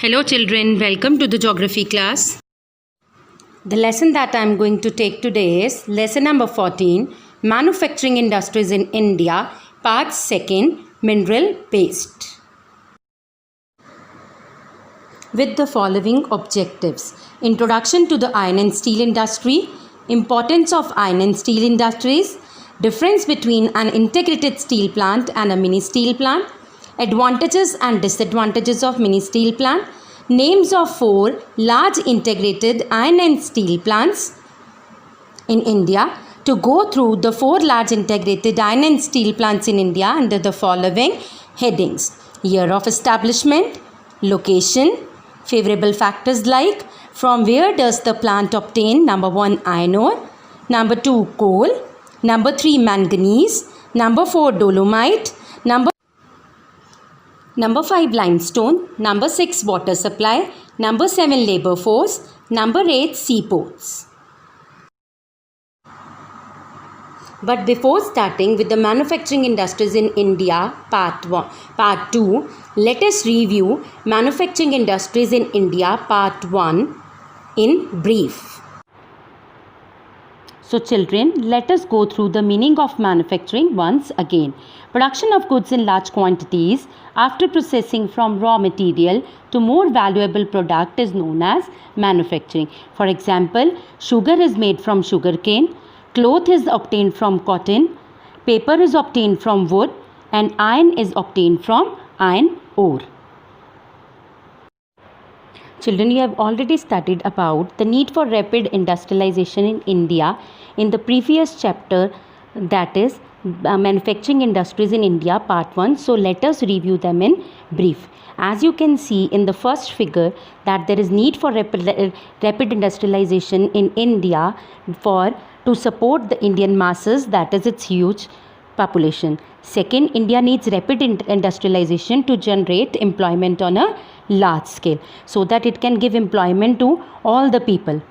Hello children, welcome to the geography class. The lesson that I am going to take today is lesson number 14, Manufacturing Industries in India, part 2, Mineral Based. With the following objectives: Introduction to the iron and steel industry, importance of iron and steel industries, difference between an integrated steel plant and a mini steel plant, advantages and disadvantages of mini steel plant, names of 4 large integrated iron and steel plants in India. To go through the 4 large integrated iron and steel plants in India under the following headings: year of establishment, location, favorable factors like from where does the plant obtain number 1 iron ore, number 2 coal, number 3 manganese, number 4 dolomite, number 5 limestone, number 6 water supply, number 7 labor force, number 8 seaports. But before starting with the manufacturing industries in India, part 2, let us review manufacturing industries in India, part 1 in brief. So children, let us go through the meaning of manufacturing once again. Production of goods in large quantities after processing from raw material to more valuable product is known as manufacturing. For example, sugar is made from sugarcane, cloth is obtained from cotton, paper is obtained from wood, and iron is obtained from iron ore. Children, you have already studied about the need for rapid industrialization in India in the previous chapter, that is manufacturing industries in India part 1. So let us review them in brief. As you can see in the first figure that there is need for rapid industrialization in India to support the Indian masses, that is its huge population. Second, India needs rapid industrialization to generate employment on a large scale so that it can give employment to all the people,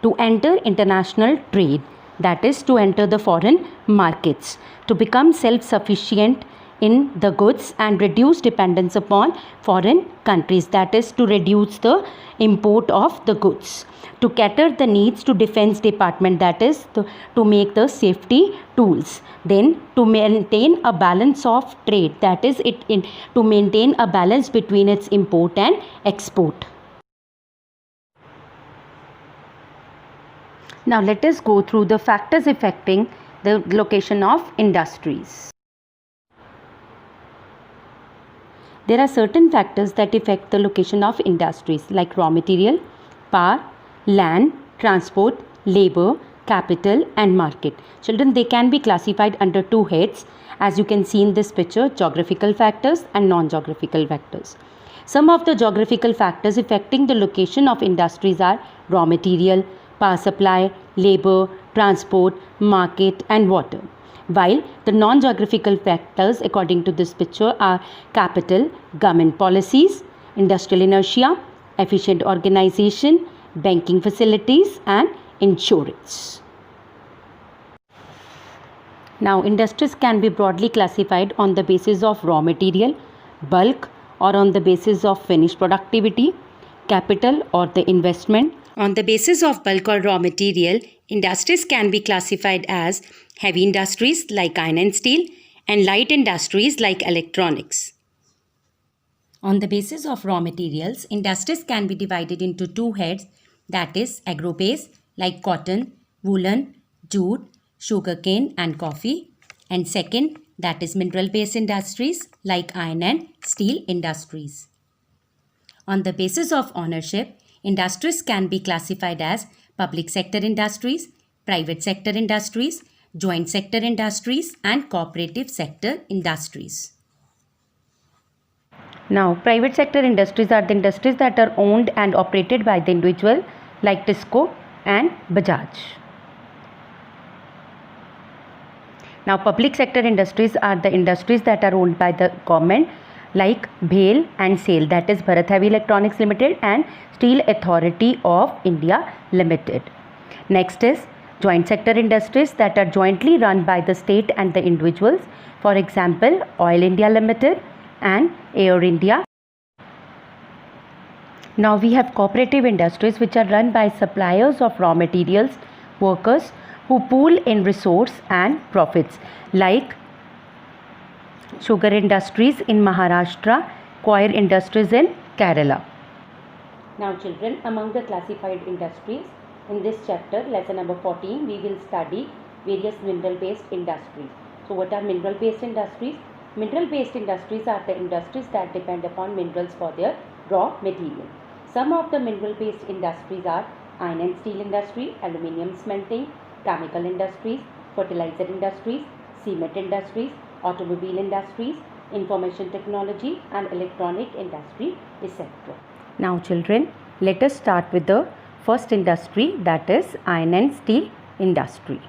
to enter international trade, that is to enter the foreign markets, to become self-sufficient in the goods and reduce dependence upon foreign countries, that is to reduce the import of the goods, to cater the needs to defense department, that is to make the safety tools, then to maintain a balance of trade, that is to maintain a balance between its import and export. Now let us go through the factors affecting the location of industries. There are certain factors that affect the location of industries like raw material, power, land, transport, labor, capital and market. Children, they can be classified under 2 heads, as you can see in this picture: geographical factors and non-geographical factors. Some of the geographical factors affecting the location of industries are raw material, power supply, labor, transport, market and water. While the non-geographical factors according to this picture are capital, government policies, industrial inertia, efficient organization, banking facilities and insurance. Now, industries can be broadly classified on the basis of raw material, bulk, or on the basis of finished productivity, capital or the investment. On the basis of bulk or raw material, industries can be classified as heavy industries like iron and steel and light industries like electronics. On the basis of raw materials, industries can be divided into 2 heads, that is agro-based like cotton, woolen, jute, sugarcane and coffee, and second, that is mineral-based industries like iron and steel industries. On the basis of ownership, industries can be classified as public sector industries, private sector industries, joint sector industries and cooperative sector industries. Now, private sector industries are the industries that are owned and operated by the individual like TISCO and Bajaj. Now, public sector industries are the industries that are owned by the government like BHEL and SAIL, that is Bharat Heavy Electronics Limited and Steel Authority of India Limited. Next is joint sector industries that are jointly run by the state and the individuals. For example, Oil India Limited and Air India. Now we have cooperative industries which are run by suppliers of raw materials, workers who pool in resource and profits, like sugar industries in Maharashtra, coir industries in Kerala. Now children, among the classified industries, in this chapter, lesson number 14, we will study various mineral-based industries. So what are mineral-based industries? Mineral-based industries are the industries that depend upon minerals for their raw material. Some of the mineral-based industries are iron and steel industry, aluminium smelting, chemical industries, fertilizer industries, cement industries, automobile industries, information technology and electronic industry, etc. Now children, let us start with the first industry, that is iron and steel industry.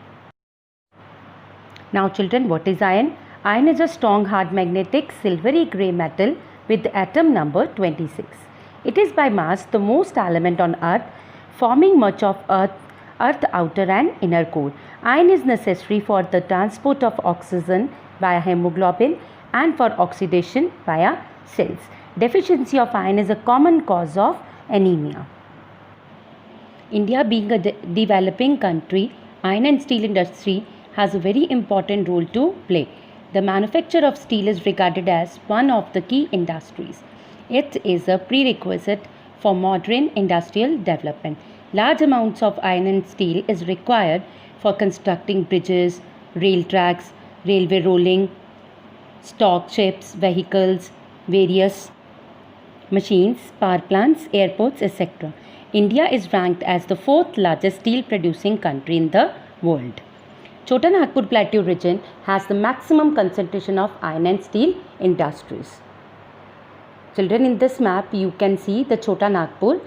Now children, what is iron? Iron is a strong hard magnetic silvery grey metal with the atom number 26. It is by mass the most element on earth, forming much of earth outer and inner core. Iron is necessary for the transport of oxygen via hemoglobin and for oxidation via cells. Deficiency of iron is a common cause of anemia. India being a developing country, iron and steel industry has a very important role to play. The manufacture of steel is regarded as one of the key industries. It is a prerequisite for modern industrial development. Large amounts of iron and steel is required for constructing bridges, rail tracks, railway rolling, stock ships, vehicles, various machines, power plants, airports, etc. India is ranked as the 4th largest steel producing country in the world. Chota Nagpur Plateau region has the maximum concentration of iron and steel industries. Children, in this map you can see the Chota Nagpur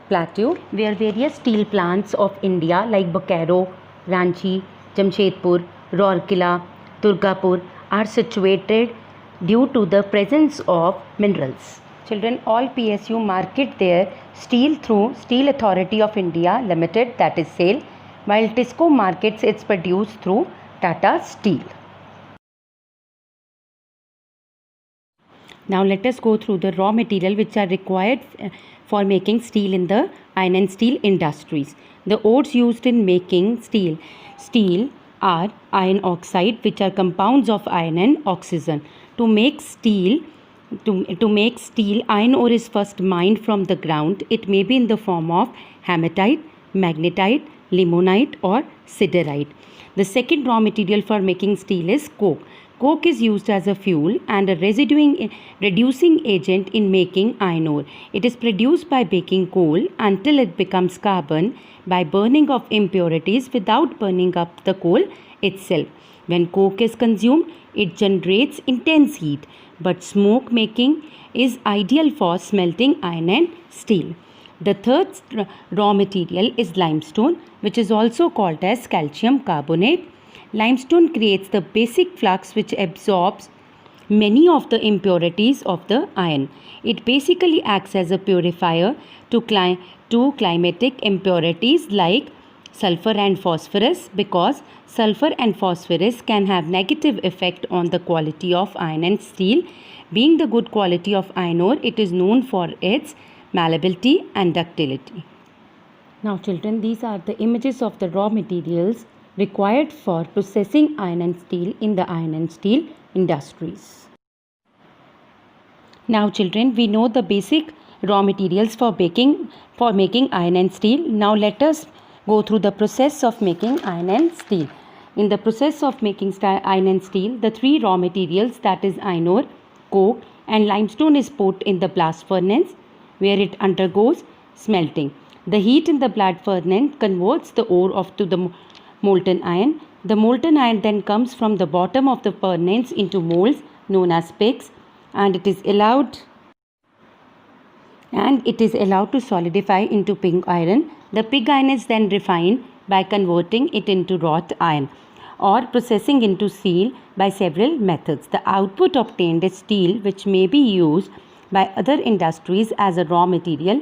Plateau, where various steel plants of India like Bokaro, Ranchi, Jamshedpur, Rourkela, Durgapur are situated due to the presence of minerals. Children, all PSU market their steel through Steel Authority of India Limited, that is SAIL, while TISCO markets its produce through Tata Steel. Now let us go through the raw material which are required for making steel in the iron and steel industries. The ores used in making steel are iron oxide, which are compounds of iron and oxygen. To make steel, iron ore is first mined from the ground. It may be in the form of hematite, magnetite, limonite or siderite. The second raw material for making steel is coke. Coke is used as a fuel and a reducing agent in making iron ore. It is produced by baking coal until it becomes carbon by burning of impurities without burning up the coal itself. When coke is consumed, it generates intense heat, but smoke making is ideal for smelting iron and steel. The third raw material is limestone, which is also called as calcium carbonate. Limestone creates the basic flux which absorbs many of the impurities of the iron. It basically acts as a purifier to climatic impurities like sulfur and phosphorus, because sulfur and phosphorus can have negative effect on the quality of iron and steel. Being the good quality of iron ore, it is known for its malleability and ductility. Now children, these are the images of the raw materials required for processing iron and steel in the iron and steel industries. Now children, we know the basic raw materials for making iron and steel. Now let us go through the process of making iron and steel. In the process of making iron and steel, the three raw materials, that is iron ore, coke and limestone, is put in the blast furnace where it undergoes smelting. The heat in the blast furnace converts the ore to the molten iron. The molten iron then comes from the bottom of the furnace into molds known as pigs, and it is allowed to solidify into pig iron. The pig iron is then refined by converting it into wrought iron or processing into steel by several methods. The output obtained is steel, which may be used by other industries as a raw material,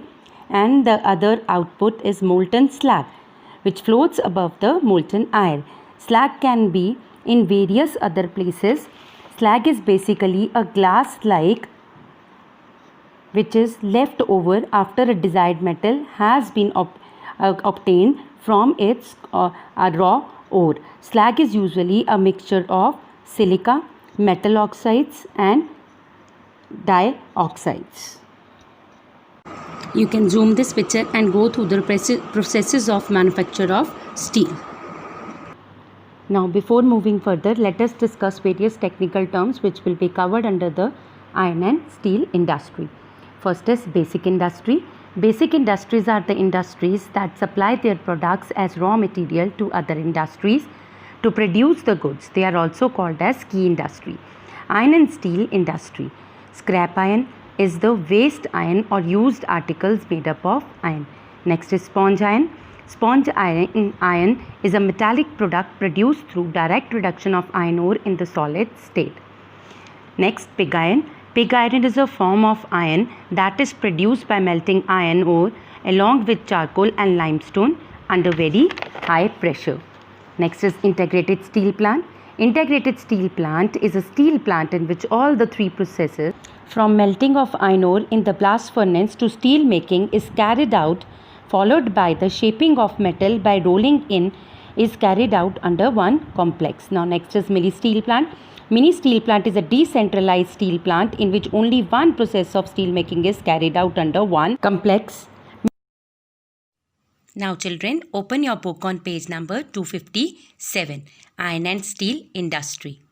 and the other output is molten slag, which floats above the molten iron. Slag can be in various other places. Slag is basically a glass-like which is left over after a desired metal has been obtained from its raw ore. Slag is usually a mixture of silica, metal oxides and dioxides. You can zoom this picture and go through the processes of manufacture of steel. Now, before moving further, let us discuss various technical terms which will be covered under the iron and steel industry. First is basic industry. Basic industries are the industries that supply their products as raw material to other industries to produce the goods. They are also called as key industry. Iron and steel industry. Scrap iron is the waste iron or used articles made up of iron. Next is sponge iron. Sponge iron is a metallic product produced through direct reduction of iron ore in the solid state. Next, pig iron. Pig iron is a form of iron that is produced by melting iron ore along with charcoal and limestone under very high pressure. Next is integrated steel plant. Integrated steel plant is a steel plant in which all the three processes from melting of iron ore in the blast furnace to steel making is carried out, followed by the shaping of metal by rolling in is carried out under one complex. Now next is mini steel plant. Mini steel plant is a decentralized steel plant in which only one process of steel making is carried out under one complex. Now children, open your book on page number 257, Iron and Steel Industry.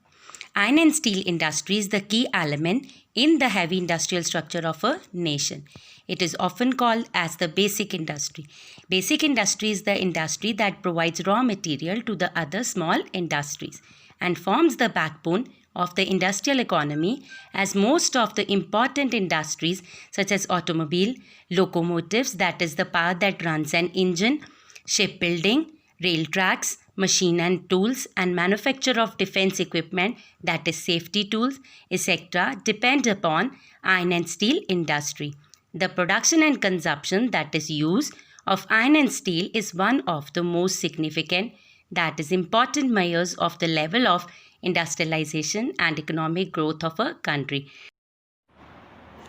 Iron and steel industry is the key element in the heavy industrial structure of a nation. It is often called as the basic industry. Basic industry is the industry that provides raw material to the other small industries and forms the backbone of the industrial economy, as most of the important industries such as automobile, locomotives, that is the power that runs an engine, shipbuilding, rail tracks, machine and tools, and manufacture of defense equipment, that is safety tools, etc., depend upon iron and steel industry. The production and consumption, that is use of iron and steel, is one of the most significant, that is important measures of the level of industrialization and economic growth of a country.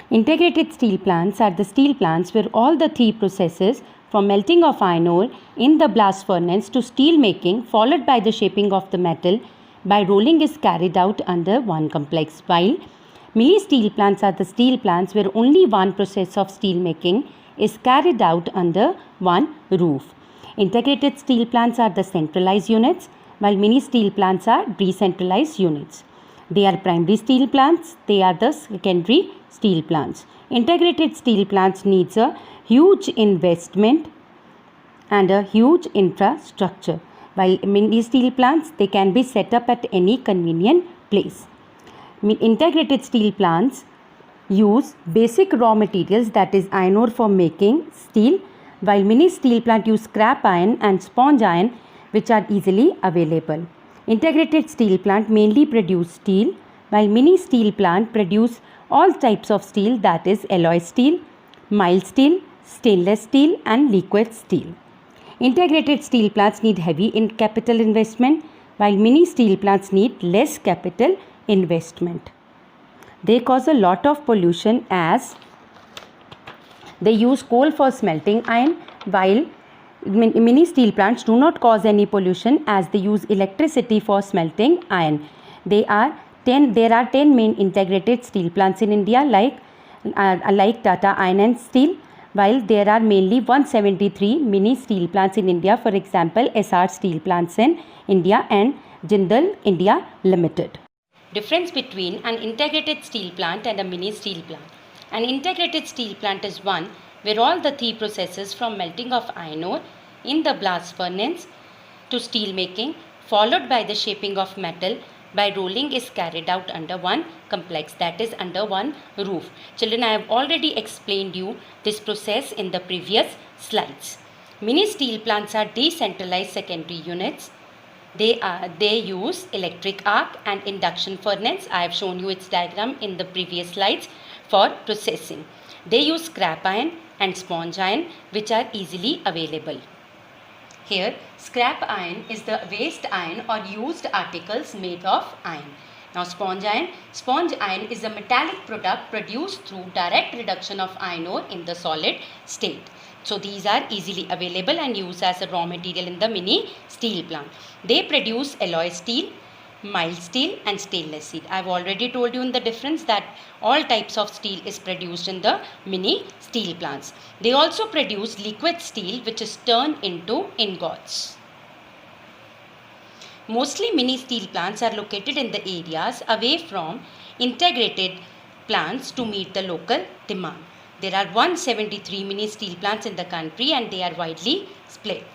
Integrated steel plants are the steel plants where all the three processes from melting of iron ore in the blast furnace to steel making, followed by the shaping of the metal by rolling, is carried out under one complex, while mini steel plants are the steel plants where only one process of steel making is carried out under one roof. Integrated steel plants are the centralized units, while mini steel plants are decentralized units. They are primary steel plants, they are the secondary steel plants. Integrated steel plants needs a huge investment and a huge infrastructure, while mini steel plants, they can be set up at any convenient place. Integrated steel plants use basic raw materials, that is iron ore, for making steel, while mini steel plant use scrap iron and sponge iron, which are easily available. Integrated steel plant mainly produce steel, while mini steel plant produce all types of steel, that is alloy steel, mild steel, stainless steel and liquid steel. Integrated steel plants need heavy capital investment, while mini steel plants need less capital investment. They cause a lot of pollution as they use coal for smelting iron, while mini steel plants do not cause any pollution as they use electricity for smelting iron. There are 10 main integrated steel plants in India, like Tata Iron and Steel, while there are mainly 173 mini steel plants in India, for example SR Steel plants in India and Jindal India Limited. Difference between an integrated steel plant and a mini steel plant. An integrated steel plant is one where all the three processes from melting of iron ore in the blast furnace to steel making, followed by the shaping of metal by rolling, is carried out under one complex, that is under one roof. Children, I have already explained you this process in the previous slides. Mini steel plants are decentralized secondary units. They use electric arc and induction furnace. I have shown you its diagram in the previous slides for processing. They use scrap iron and sponge iron, which are easily available. Here, scrap iron is the waste iron or used articles made of iron. Now sponge iron. Sponge iron is a metallic product produced through direct reduction of iron ore in the solid state. So these are easily available and used as a raw material in the mini steel plant. They produce alloy steel, mild steel and stainless steel. I have already told you in the difference that all types of steel is produced in the mini steel plants. They also produce liquid steel which is turned into ingots. Mostly mini steel plants are located in the areas away from integrated plants to meet the local demand. There are 173 mini steel plants in the country and they are widely split.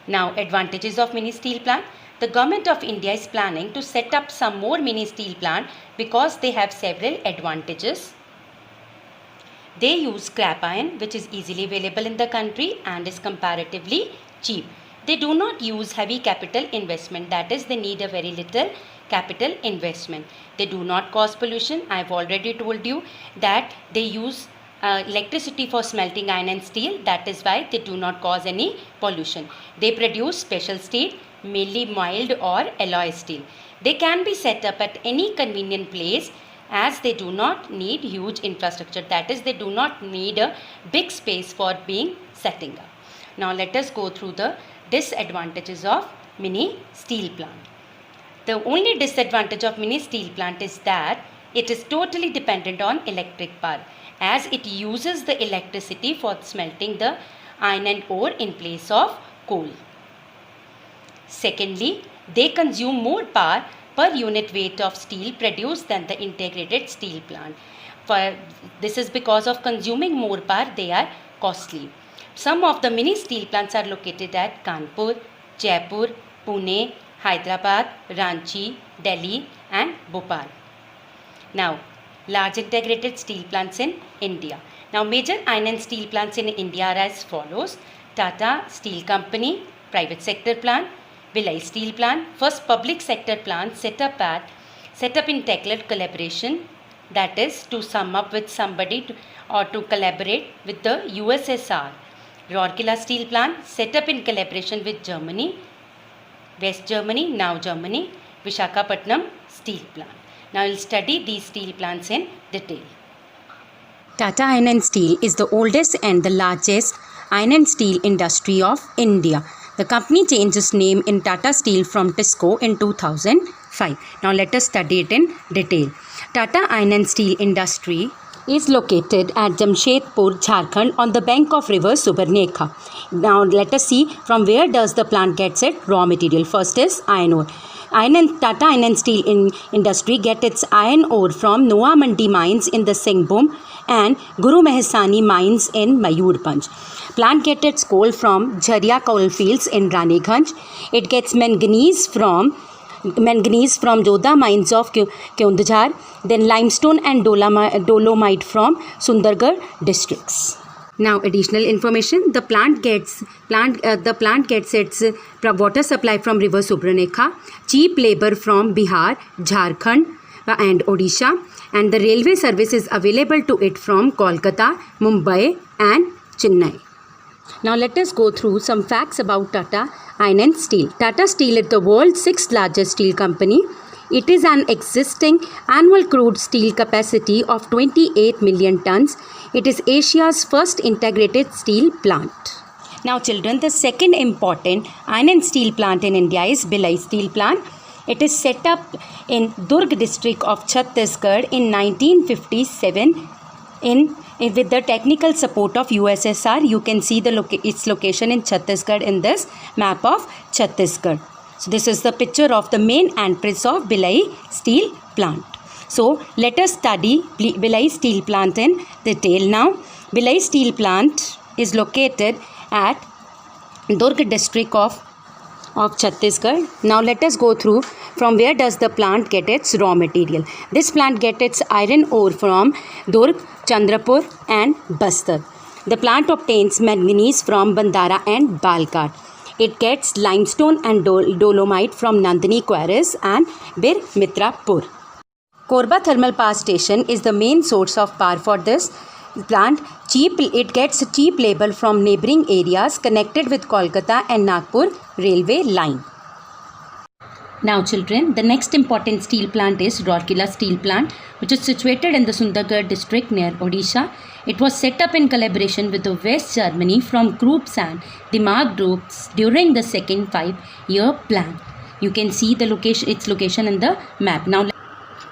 Now, advantages of mini steel plant. The government of India is planning to set up some more mini steel plant because they have several advantages. They use scrap iron which is easily available in the country and is comparatively cheap. They do not use heavy capital investment, that is they need a very little capital investment. They do not cause pollution. I have already told you that they use electricity for smelting iron and steel, that is why they do not cause any pollution. They produce special steel, mainly mild or alloy steel. They can be set up at any convenient place as they do not need huge infrastructure, that is they do not need a big space for being setting up. Now let us go through the disadvantages of mini steel plant. The only disadvantage of mini steel plant is that it is totally dependent on electric power as it uses the electricity for smelting the iron and ore in place of coal. Secondly, they consume more power per unit weight of steel produced than the integrated steel plant. This is because of consuming more power, they are costly. Some of the mini steel plants are located at Kanpur, Jaipur, Pune, Hyderabad, Ranchi, Delhi and Bhopal. Now, large integrated steel plants in India. Now, major iron and steel plants in India are as follows: Tata Steel Company, private sector plant; Bhilai Steel Plant, first public sector plant set up in technical collaboration, that is to sum up with somebody or to collaborate with the USSR. Rourkela Steel Plant set up in collaboration with Germany, West Germany, now Germany. Visakhapatnam Steel Plant. Now we will study these steel plants in detail. Tata Iron and Steel is the oldest and the largest iron and steel industry of India. The company changed its name in Tata Steel from Tisco in 2005. Now let us study it in detail. Tata Iron and Steel Industry is located at Jamshedpur, Jharkhand on the bank of river Subarnekha. Now let us see from where does the plant gets its raw material. First is iron ore. Tata Iron and Steel Industry get its iron ore from Noah Mandi mines in the Singhbhum and Guru Mehsani mines in Mayurbanj. Plant gets its coal from Jharia coal fields in Raniganj. It gets manganese from Jodha mines of Keondujhar, then limestone and dolomite from Sundargarh districts. Now additional information: the plant gets its water supply from river Subranekha, cheap labor from Bihar, Jharkhand and Odisha, and the railway service is available to it from Kolkata, Mumbai and Chennai. Now let us go through some facts about Tata Iron and Steel. Tata Steel is the world's 6th largest steel company. It is an existing annual crude steel capacity of 28 million tons. It is Asia's first integrated steel plant. Now children, the second important iron and steel plant in India is Bhilai Steel Plant. It is set up in Durg district of Chhattisgarh in 1957 with the technical support of USSR. You can see its location in Chhattisgarh in this map of Chhattisgarh. So this is the picture of the main entrance of Bhilai Steel Plant. So let us study Bhilai Steel Plant in detail now. Bhilai Steel Plant is located at Durg district of Chhattisgarh. Now let us go through from where does the plant get its raw material. This plant gets its iron ore from Durg, Chandrapur and Bastar. The plant obtains manganese from Bandara and Balghat. It gets limestone and dolomite from Nandini Quarries and Bir Mitrapur. Korba Thermal Power Station is the main source of power for this plant. It gets cheap labor from neighbouring areas connected with Kolkata and Nagpur railway line. Now children, the next important steel plant is Rourkela Steel Plant, which is situated in the Sundargarh district near Odisha. It was set up in collaboration with the West Germany from Krups and Dimag groups during the second 5-year plan. You can see the location, its location in the map. Now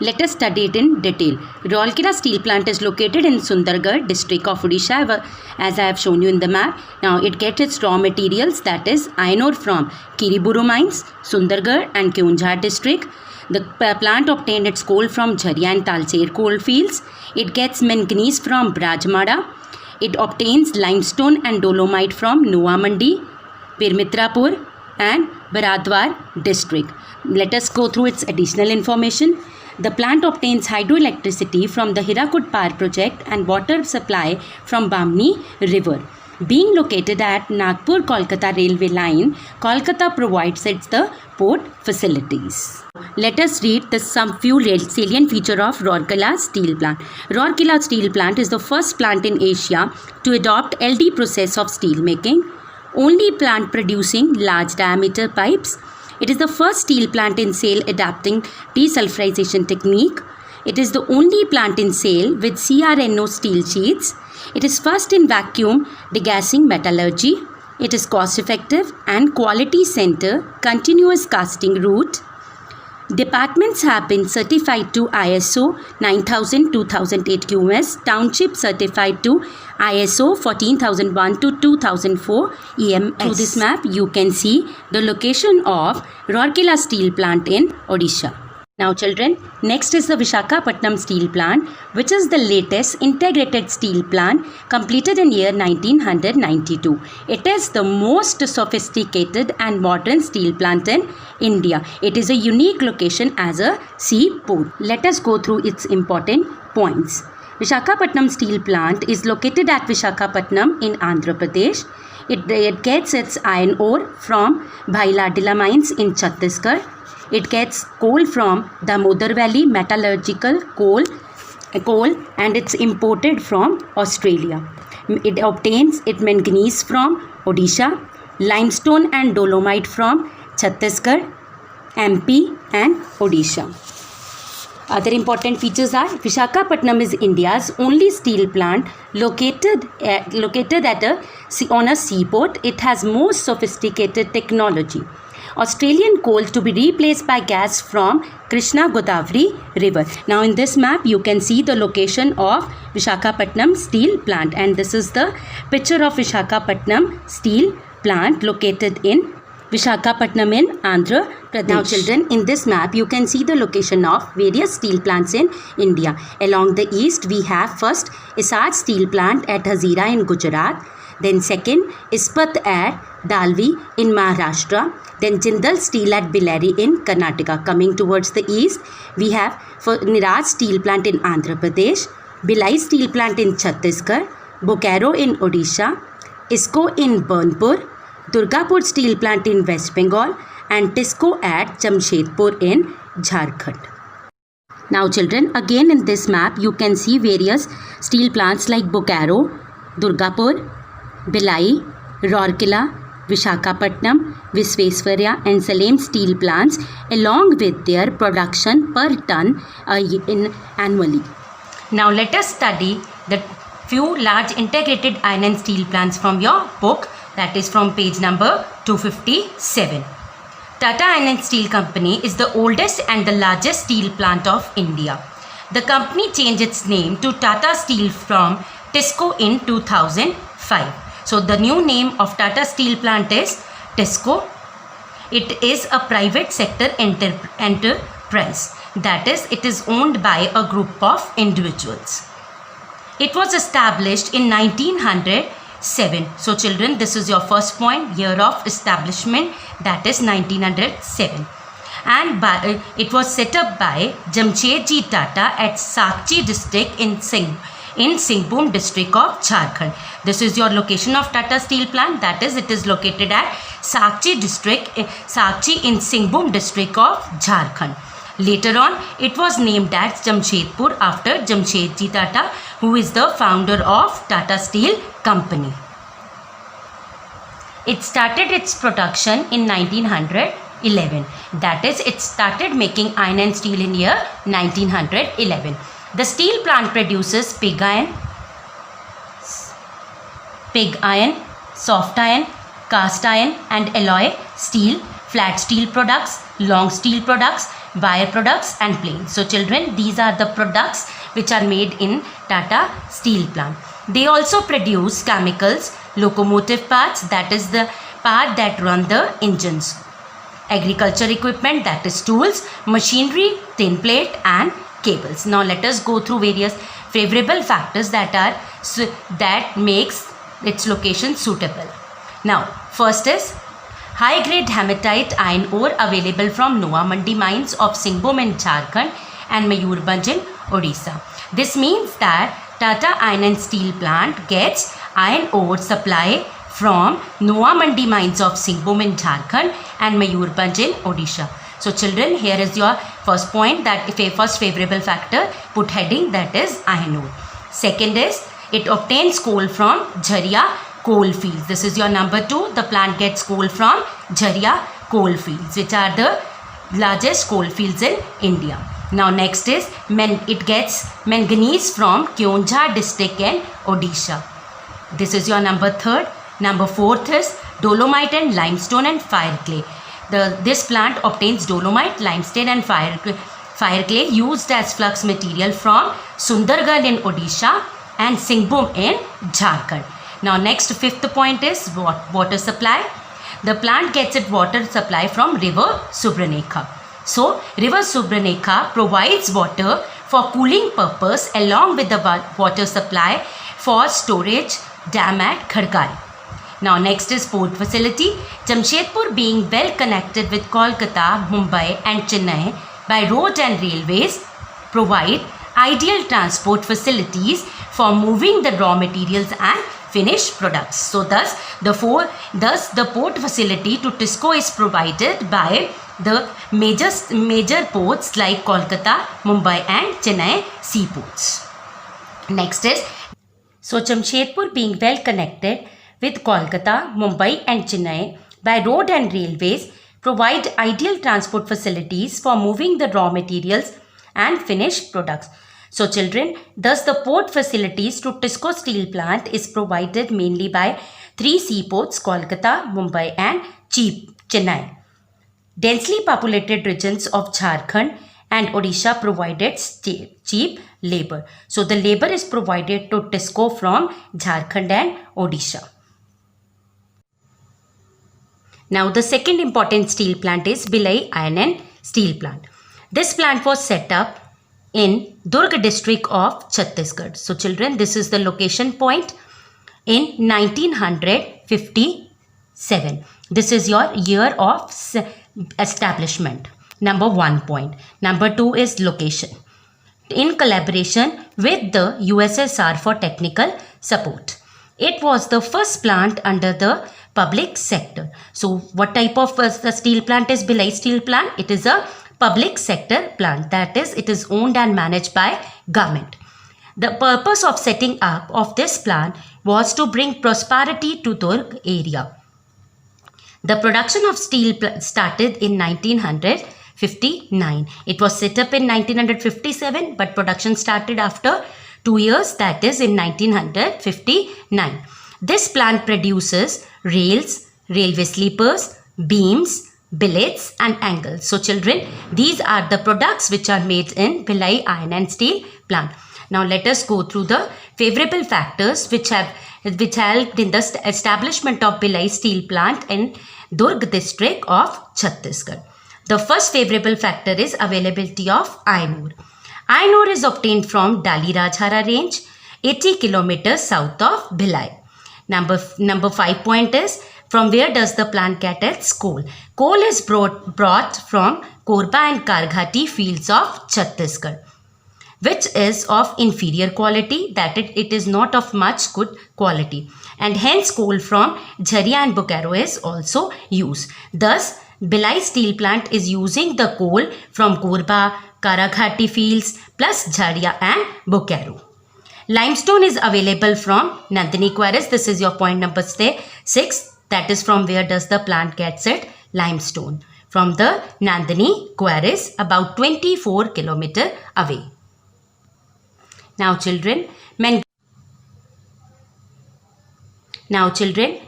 let us study it in detail. Rourkela Steel Plant is located in Sundargarh district of Odisha, as I have shown you in the map. Now it gets its raw materials, that is iron ore, from Kiriburu mines, Sundargarh and Keonjhar district. The plant obtained its coal from Jharia and Talcher coal fields. It gets manganese from Brajmada. It obtains limestone and dolomite from Nuwa Mandi, Pirmitrapur and Baradwar district. Let us go through its additional information. The plant obtains hydroelectricity from the Hirakud Power Project and water supply from Bamni River. Being located at Nagpur-Kolkata railway line, Kolkata provides its the port facilities. Let us read some few salient features of Rourkela Steel Plant. Rourkela Steel Plant is the first plant in Asia to adopt LD process of steel making. Only plant producing large diameter pipes. It is the first steel plant in SAIL adapting desulfurization technique. It is the only plant in SAIL with CRNO steel sheets. It is first in vacuum degassing metallurgy. It is cost effective and quality center continuous casting route. Departments have been certified to ISO 9000-2008 QS, Township certified to ISO 14001-2004 EMS. Through this map, you can see the location of Rourkela Steel Plant in Odisha. Now children, next is the Visakhapatnam Steel Plant, which is the latest integrated steel plant completed in year 1992. It is the most sophisticated and modern steel plant in India. It is a unique location as a seaport. Let us go through its important points. Visakhapatnam Steel Plant is located at Visakhapatnam in Andhra Pradesh. It gets its iron ore from Bhailadila mines in Chhattisgarh. It gets coal from Damodar Valley metallurgical coal and it's imported from Australia. It obtains its manganese from Odisha, limestone and dolomite from Chhattisgarh, MP and Odisha. Other important features are Visakhapatnam is India's only steel plant located on a seaport. It has most sophisticated technology. Australian coal to be replaced by gas from Krishna Godavari River. Now in this map you can see the location of Visakhapatnam Steel Plant, and this is the picture of Visakhapatnam Steel Plant located in Visakhapatnam in Andhra Pradesh. Now children, in this map you can see the location of various steel plants in India. Along the east we have first Isar Steel Plant at Hazira in Gujarat. Then second Ispat at Dalvi in Maharashtra. Then Jindal Steel at Bellary in Karnataka. Coming towards the east, we have Niraj Steel Plant in Andhra Pradesh, Bhilai Steel Plant in Chhattisgarh, Bokaro in Odisha, ISCO in Burnpur, Durgapur Steel Plant in West Bengal, and TISCO at Jamshedpur in Jharkhand. Now children, again in this map you can see various steel plants like Bokaro, Durgapur, Bhilai, Rourkela, Visakhapatnam, Visvesvaraya and Salem steel plants along with their production per ton annually. Now let us study the few large integrated iron and steel plants from your book, that is from page number 257. Tata Iron and Steel Company is the oldest and the largest steel plant of India. The company changed its name to Tata Steel from TISCO in 2005. So the new name of Tata Steel Plant is TISCO. It is a private sector enterprise. That is, it is owned by a group of individuals. It was established in 1907. So children, this is your first point, year of establishment, that is 1907. And it was set up by Jamshedji Tata at Sakchi district in Singhbhum district of Jharkhand. This is your location of Tata Steel Plant, that is, it is located at Sakchi in Singhbhum district of Jharkhand. Later on, it was named as Jamshedpur after Jamshedji Tata, who is the founder of Tata Steel Company. It started its production in 1911. 1911. That is, it started making iron and steel in year 1911. The steel plant produces pig iron, soft iron, cast iron and alloy steel, flat steel products, long steel products, wire products and planes. So children, these are the products which are made in Tata Steel Plant. They also produce chemicals, locomotive parts, that is the part that run the engines, agriculture equipment, that is tools, machinery, tin plate and cables. Now let us go through various favorable factors that makes its location suitable. Now first is high grade hematite iron ore available from Noah Mandi mines of Singhbhum in Jharkhand and Mayurbhanj in Odisha. This means that Tata Iron and Steel Plant gets iron ore supply from Noah Mandi mines of Singhbhum in Jharkhand and Mayurbhanj in Odisha. So children, here is your first point, that if a first favorable factor, put heading, that is iron ore. Second is it obtains coal from Jharia coal fields. This is your number 2. The plant gets coal from Jharia coal fields, which are the largest coal fields in India. Now next is it gets manganese from Keonjhar district in Odisha. This is your number 3rd. Number 4th is dolomite and limestone and fire clay. This plant obtains dolomite, limestone and fire clay used as flux material from Sundargarh in Odisha and Singhbhum in Jharkhand. Now next, 5th point is water supply. The plant gets its water supply from river Subranekha. So river Subranekha provides water for cooling purpose along with the water supply for storage dam at Khadgari. Now next is port facility. Jamshedpur being well connected with Kolkata, Mumbai and Chennai by road and railways provide ideal transport facilities for moving the raw materials and finished products. So thus the port facility to TISCO is provided by the major ports like Kolkata, Mumbai and Chennai seaports. Next is, so Jamshedpur being well connected with Kolkata, Mumbai and Chennai by road and railways provide ideal transport facilities for moving the raw materials and finished products. So children, thus the port facilities to TISCO Steel Plant is provided mainly by 3 seaports, Kolkata, Mumbai and Chennai. Densely populated regions of Jharkhand and Odisha provided cheap labor. So the labor is provided to TISCO from Jharkhand and Odisha. Now the second important steel plant is Bhilai Iron and Steel Plant. This plant was set up in Durg district of Chhattisgarh. So children, this is the location point in 1957. This is your year of establishment. Number 1 point. Number 2 is location. In collaboration with the USSR for technical support. It was the first plant under the public sector. So what type of the steel plant is Bhilai Steel Plant? It is a public sector plant, that is, it is owned and managed by government. The purpose of setting up of this plant was to bring prosperity to Durg area. The production of steel started in 1959. It was set up in 1957, but production started after 2 years, that is in 1959. This plant produces rails, railway sleepers, beams, billets and angles. So children, these are the products which are made in Bhilai Iron and Steel Plant. Now let us go through the favorable factors which helped in the establishment of Bhilai Steel Plant in Durg district of Chhattisgarh. The first favorable factor is availability of iron ore. Iron ore is obtained from Dali Rajhara range, 80 kilometers south of Bhilai. Number 5 point is, from where does the plant get its coal? Coal is brought from Korba and Karghati fields of Chhattisgarh, which is of inferior quality, that it is not of much good quality, and hence coal from Jharia and Bokaro is also used. Thus, Bhilai Steel Plant is using the coal from Korba, Karghati fields plus Jharia and Bokaro. Limestone is available from Nandini Quarries. This is your point number 6. That is, from where does the plant gets it? Limestone. from the Nandini Quarries, about 24 kilometers away. Now children,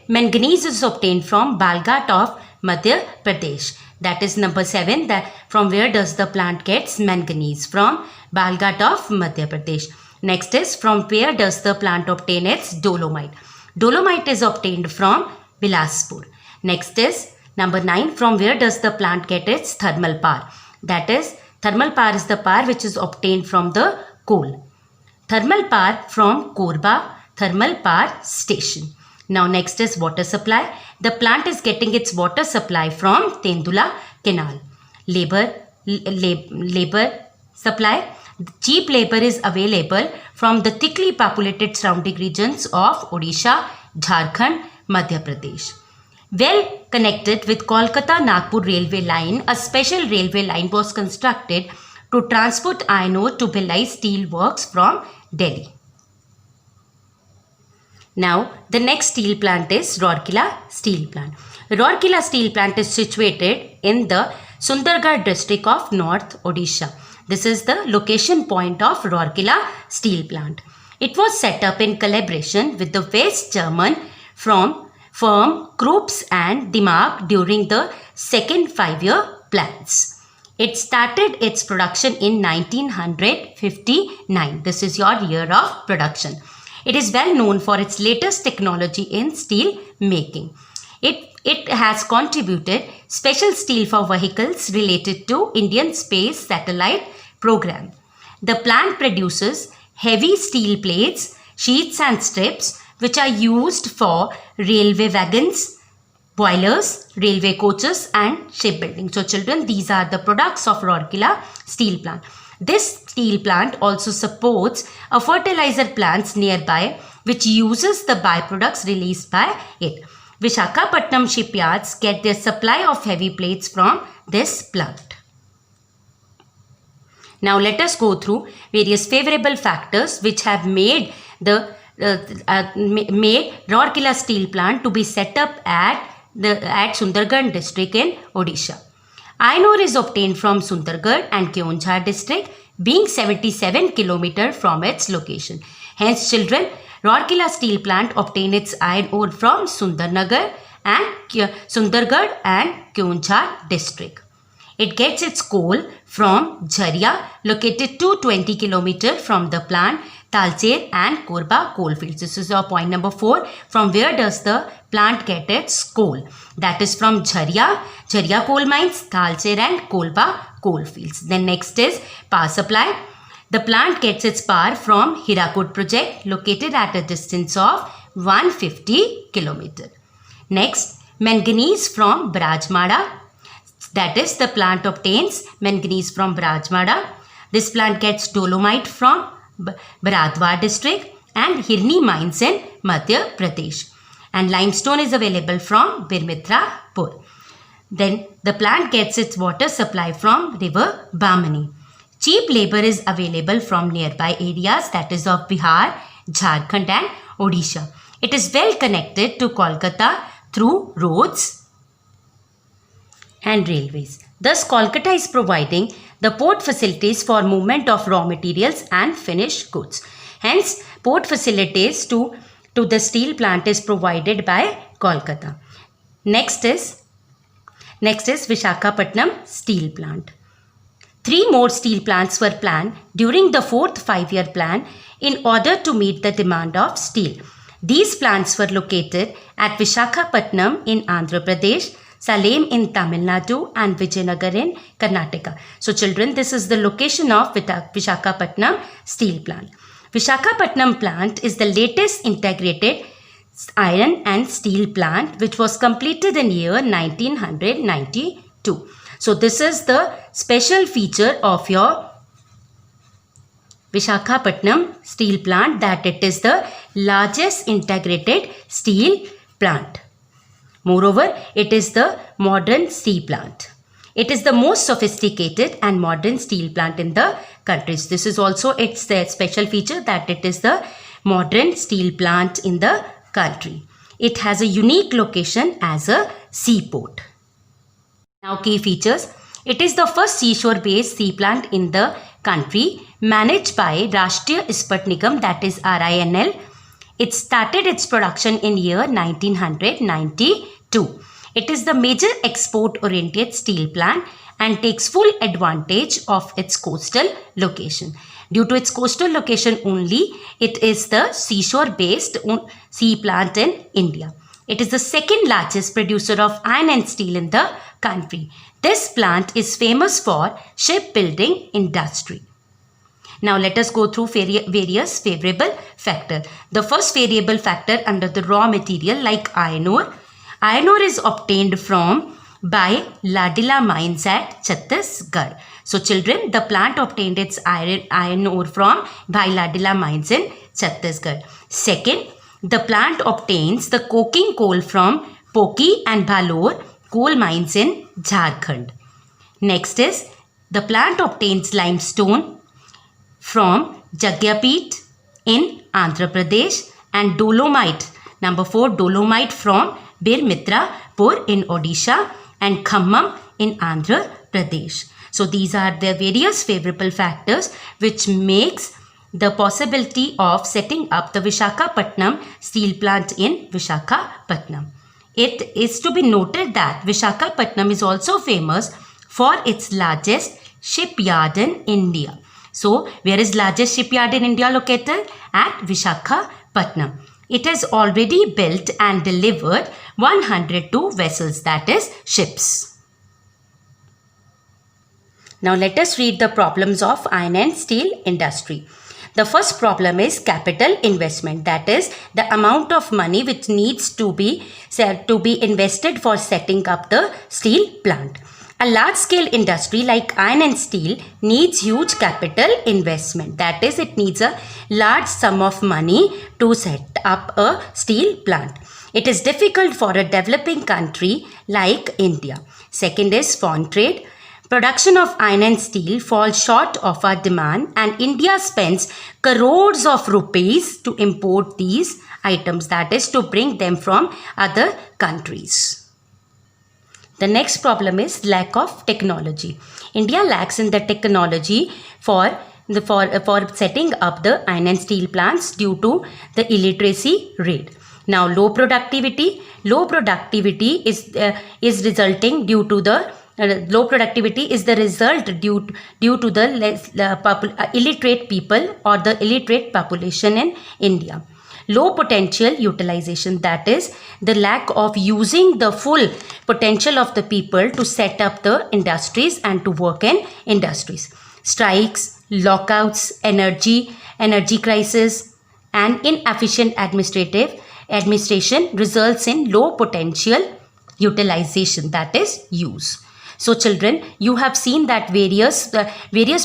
manganese is obtained from Balghat of Madhya Pradesh. That is number 7. That from where does the plant gets manganese? From Balghat of Madhya Pradesh. Next is, from where does the plant obtain its dolomite? Dolomite is obtained from Bilaspur. Next is number 9. From where does the plant get its thermal power? That is, thermal power is the power which is obtained from the coal. Thermal power from Korba Thermal Power Station. Now next is water supply. The plant is getting its water supply from Tendula Canal. Labor supply. Cheap labor is available from the thickly populated surrounding regions of Odisha, Jharkhand, Madhya Pradesh. Well connected with Kolkata-Nagpur railway line, a special railway line was constructed to transport iron ore to Bhilai Steel Works from Delhi. Now, the next steel plant is Rourkela Steel Plant. Rourkela Steel Plant is situated in the Sundargarh district of North Odisha. This is the location point of Rourkela Steel Plant. It was set up in collaboration with the West German firm Krups and Dimag during the second 5-year plans. It started its production in 1959. This is your year of production. It is well known for its latest technology in steel making. It has contributed special steel for vehicles related to Indian Space Satellite Program. The plant produces heavy steel plates, sheets and strips which are used for railway wagons, boilers, railway coaches and shipbuilding. So children, these are the products of Rourkela Steel Plant. This steel plant also supports a fertilizer plant nearby which uses the byproducts released by it. Visakhapatnam shipyards get their supply of heavy plates from this plant. Now let us go through various favorable factors which have made the Rourkela Steel Plant to be set up at Sundargarh district in Odisha. Iron ore is obtained from Sundargarh and Keonjhar district, being 77 km from its location. Hence children, Rourkela Steel Plant obtained its iron ore from Sundargarh and Keonjhar district. It gets its coal from Jharia, located 220 km from the plant, Talcher and Korba coalfields. This is your point number 4. From where does the plant get its coal? That is from Jharia coal mines, Talcher and Korba coalfields. Then next is power supply. The plant gets its power from Hirakud project, located at a distance of 150 km. Next, manganese from Brajmada. That is, the plant obtains manganese from Brajmada. This plant gets dolomite from Baradwar district and Hirni mines in Madhya Pradesh. And limestone is available from Birmitrapur. Then the plant gets its water supply from river Bamani. Cheap labor is available from nearby areas, that is of Bihar, Jharkhand and Odisha. It is well connected to Kolkata through roads and railways. Thus, Kolkata is providing the port facilities for movement of raw materials and finished goods. Hence, port facilities to the steel plant is provided by Kolkata. Next is Visakhapatnam Steel Plant. 3 more steel plants were planned during the 4th 5-year plan in order to meet the demand of steel. These plants were located at Visakhapatnam in Andhra Pradesh, Salem in Tamil Nadu and Vijayanagar in Karnataka. So children, this is the location of Visakhapatnam Steel Plant. Visakhapatnam plant is the latest integrated iron and steel plant which was completed in year 1992. So this is the special feature of your Visakhapatnam Steel Plant, that it is the largest integrated steel plant. Moreover, it is the modern steel plant. It is the most sophisticated and modern steel plant in the country. This is also its special feature, that it is the modern steel plant in the country. It has a unique location as a seaport. Now, key features. It is the first seashore-based steel plant in the country, managed by Rashtriya Ispat Nigam, that is RINL. It started its production in year 1992. It is the major export-oriented steel plant and takes full advantage of its coastal location. Due to its coastal location only, it is the seashore-based steel plant in India. It is the second largest producer of iron and steel in the country. This plant is famous for shipbuilding industry. Now let us go through various favorable factors. The first favorable factor under the raw material like iron ore. Iron ore is obtained by Ladila mines at Chhattisgarh. So children, the plant obtained its iron ore by Ladila mines in Chhattisgarh. Second, the plant obtains the coking coal from Poki and Bhalore coal mines in Jharkhand. Next is, the plant obtains limestone from Jagyapet in Andhra Pradesh and dolomite, number 4, dolomite from Birmitrapur in Odisha and Khammam in Andhra Pradesh. So these are the various favorable factors which makes the possibility of setting up the Visakhapatnam steel plant in Visakhapatnam. It is to be noted that Visakhapatnam is also famous for its largest shipyard in India. So, where is largest shipyard in India located? At Visakhapatnam. It has already built and delivered 102 vessels, that is ships. Now, let us read the problems of iron and steel industry. The first problem is capital investment, that is the amount of money which needs to be invested for setting up the steel plant. A large-scale industry like iron and steel needs huge capital investment, that is it needs a large sum of money to set up a steel plant. It is difficult for a developing country like India. Second is foreign trade. Production of iron and steel falls short of our demand and India spends crores of rupees to import these items, that is to bring them from other countries. The next problem is lack of technology. India lacks in the technology for setting up the iron and steel plants due to the illiteracy rate. Now low productivity is resulting due to the low productivity is the result due to the illiterate people or the illiterate population in India. Low potential utilization, that is the lack of using the full potential of the people to set up the industries and to work in industries. Strikes, lockouts, energy crisis and inefficient administration results in low potential utilization, that is use. So children, you have seen that various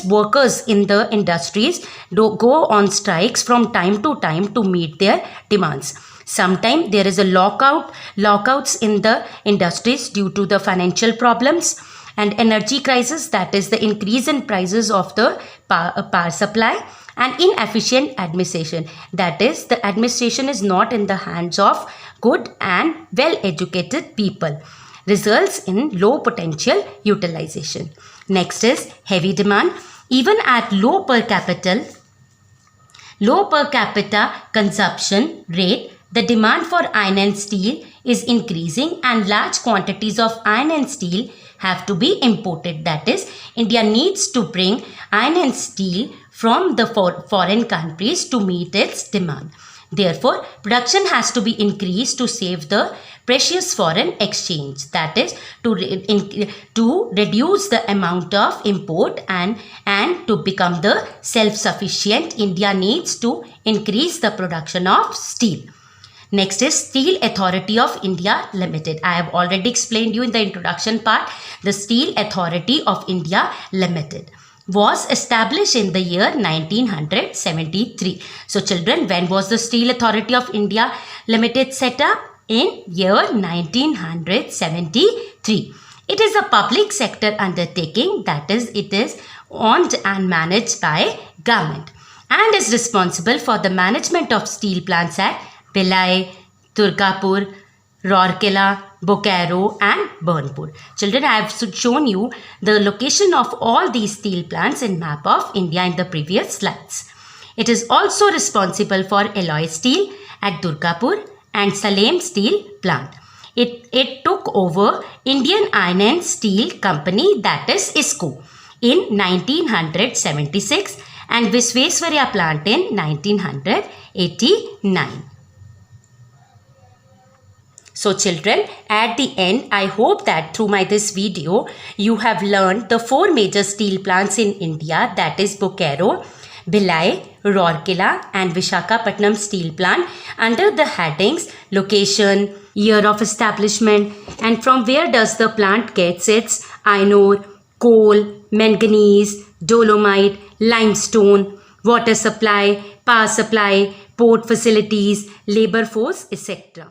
workers in the industries go on strikes from time to time to meet their demands. Sometimes there is a lockouts in the industries due to the financial problems and energy crisis, that is the increase in prices of the power supply, and inefficient administration, that is the administration is not in the hands of good and well educated people, results in low potential utilization. Next is heavy demand. Even at low per capita consumption rate, the demand for iron and steel is increasing and large quantities of iron and steel have to be imported. That is, India needs to bring iron and steel from the foreign countries to meet its demand. Therefore, production has to be increased to save the precious foreign exchange, that is to reduce the amount of import and to become the self-sufficient. India needs to increase the production of steel. Next is Steel Authority of India Limited. I have already explained you in the introduction part. The Steel Authority of India Limited was established in the year 1973. So children, when was the Steel Authority of India Limited set up? In year 1973. It is a public sector undertaking, that is it is owned and managed by government and is responsible for the management of steel plants at Bhilai, Durgapur, Rourkela, Bokaro and Burnpur. Children, I have shown you the location of all these steel plants in map of India in the previous slides. It is also responsible for alloy steel at Durgapur and Salem steel plant. It took over Indian Iron and Steel Company, that is ISCO, in 1976 and Visvesvaraya plant in 1989. So children, at the end, I hope that through this video, you have learned the 4 major steel plants in India, that is Bokaro, Bhilai, Rourkela and Visakhapatnam steel plant under the headings location, year of establishment and from where does the plant gets its iron ore, coal, manganese, dolomite, limestone, water supply, power supply, port facilities, labor force, etc.